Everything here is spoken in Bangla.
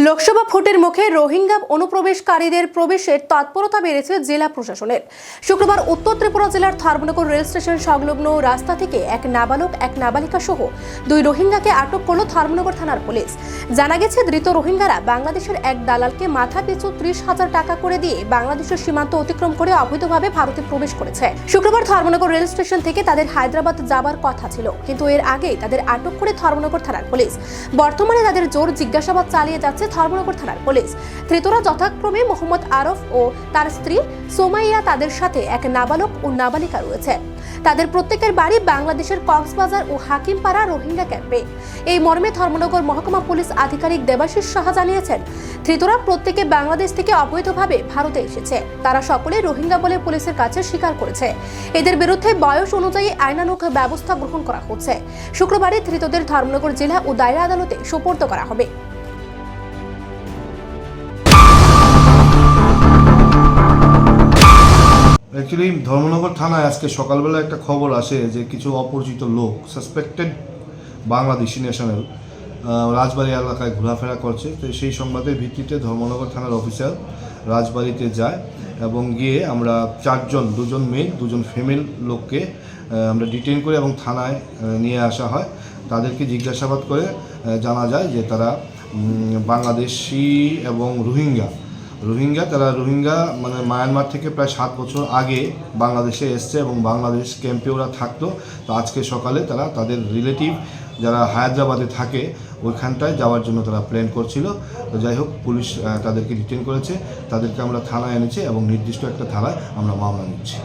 লোকসভা ভোটের মুখে রোহিঙ্গা অনুপ্রবেশকারীদের প্রবেশের তৎপরতা বেড়েছে জেলা প্রশাসনের। শুক্রবার উত্তর ত্রিপুরা জেলার ধর্মনগর রেল স্টেশন সংলগ্ন রাস্তা থেকে এক নাবালক এক নাবালিকা সহ 2 রোহিঙ্গাকে আটক করল ধর্মনগর থানার পুলিশ। জানা গেছে, ধৃত রোহিঙ্গারা বাংলাদেশের এক দালালকে মাথা পিছু 30,000 টাকা করে দিয়ে বাংলাদেশের সীমান্ত অতিক্রম করে অবৈধভাবে ভারতে প্রবেশ করেছে। শুক্রবার ধর্মনগর রেল স্টেশন থেকে তাদের হায়দ্রাবাদ যাবার কথা ছিল, কিন্তু এর আগেই তাদের আটক করে ধর্মনগর থানার পুলিশ। বর্তমানে তাদের জোর জিজ্ঞাসাবাদ চালিয়ে যাচ্ছে ধর্মনগর থানার পুলিশ। ধৃতরা যথাক্রমে মোহাম্মদ আরফ ও তার স্ত্রী সোমাইয়া, তাদের সাথে এক নাবালক ও নাবালিকা রয়েছে। তাদের প্রত্যেকের বাড়ি বাংলাদেশের কক্সবাজার ও হাকিমপাড়া রোহিঙ্গা ক্যাম্পে। এই মর্মে ধর্মনগর মহকুমা পুলিশ আধিকারিক দেবাশিস সাহা জানিয়েছেন, ধৃতরা প্রত্যেকে বাংলাদেশ থেকে অবৈধভাবে ভারতে এসেছে। তারা সকলে রোহিঙ্গা বলে পুলিশের কাছে স্বীকার করেছে। এদের বিরুদ্ধে বয়স অনুযায়ী আইনানুগ ব্যবস্থা গ্রহণ করা হচ্ছে। শুক্রবারই ধৃতদের ধর্মনগর জেলা ও দায়রা আদালতে সোপর্দ করা হবে। অ্যাকচুয়ালি ধর্মনগর থানায় আজকে সকালবেলা একটা খবর আসে যে কিছু অপরিচিত লোক সাসপেক্টেড বাংলাদেশি ন্যাশনাল রাজবাড়ী এলাকায় ঘোরাফেরা করছে। তো সেই সংবাদের ভিত্তিতে ধর্মনগর থানার অফিসার রাজবাড়িতে যায় এবং গিয়ে আমরা 4 জন, 2 জন মেল 2 জন ফিমেল লোককে আমরা ডিটেইন করে এবং থানায় নিয়ে আসা হয়। তাদেরকে জিজ্ঞাসাবাদ করে জানা যায় যে তারা বাংলাদেশি এবং তারা রোহিঙ্গা মানে মায়ানমার থেকে প্রায় 7 বছর আগে বাংলাদেশে এসছে এবং বাংলাদেশ ক্যাম্পে ওরা থাকতো। তো আজকে সকালে তারা তাদের রিলেটিভ যারা হায়দ্রাবাদে থাকে ওইখানটায় যাওয়ার জন্য তারা প্ল্যান করছিল। তো যাই হোক, পুলিশ তাদেরকে ডিটেইন করেছে, তাদেরকে আমরা থানায় এনেছি এবং নির্দিষ্ট একটা ধারায় আমরা মামলা নিচ্ছি।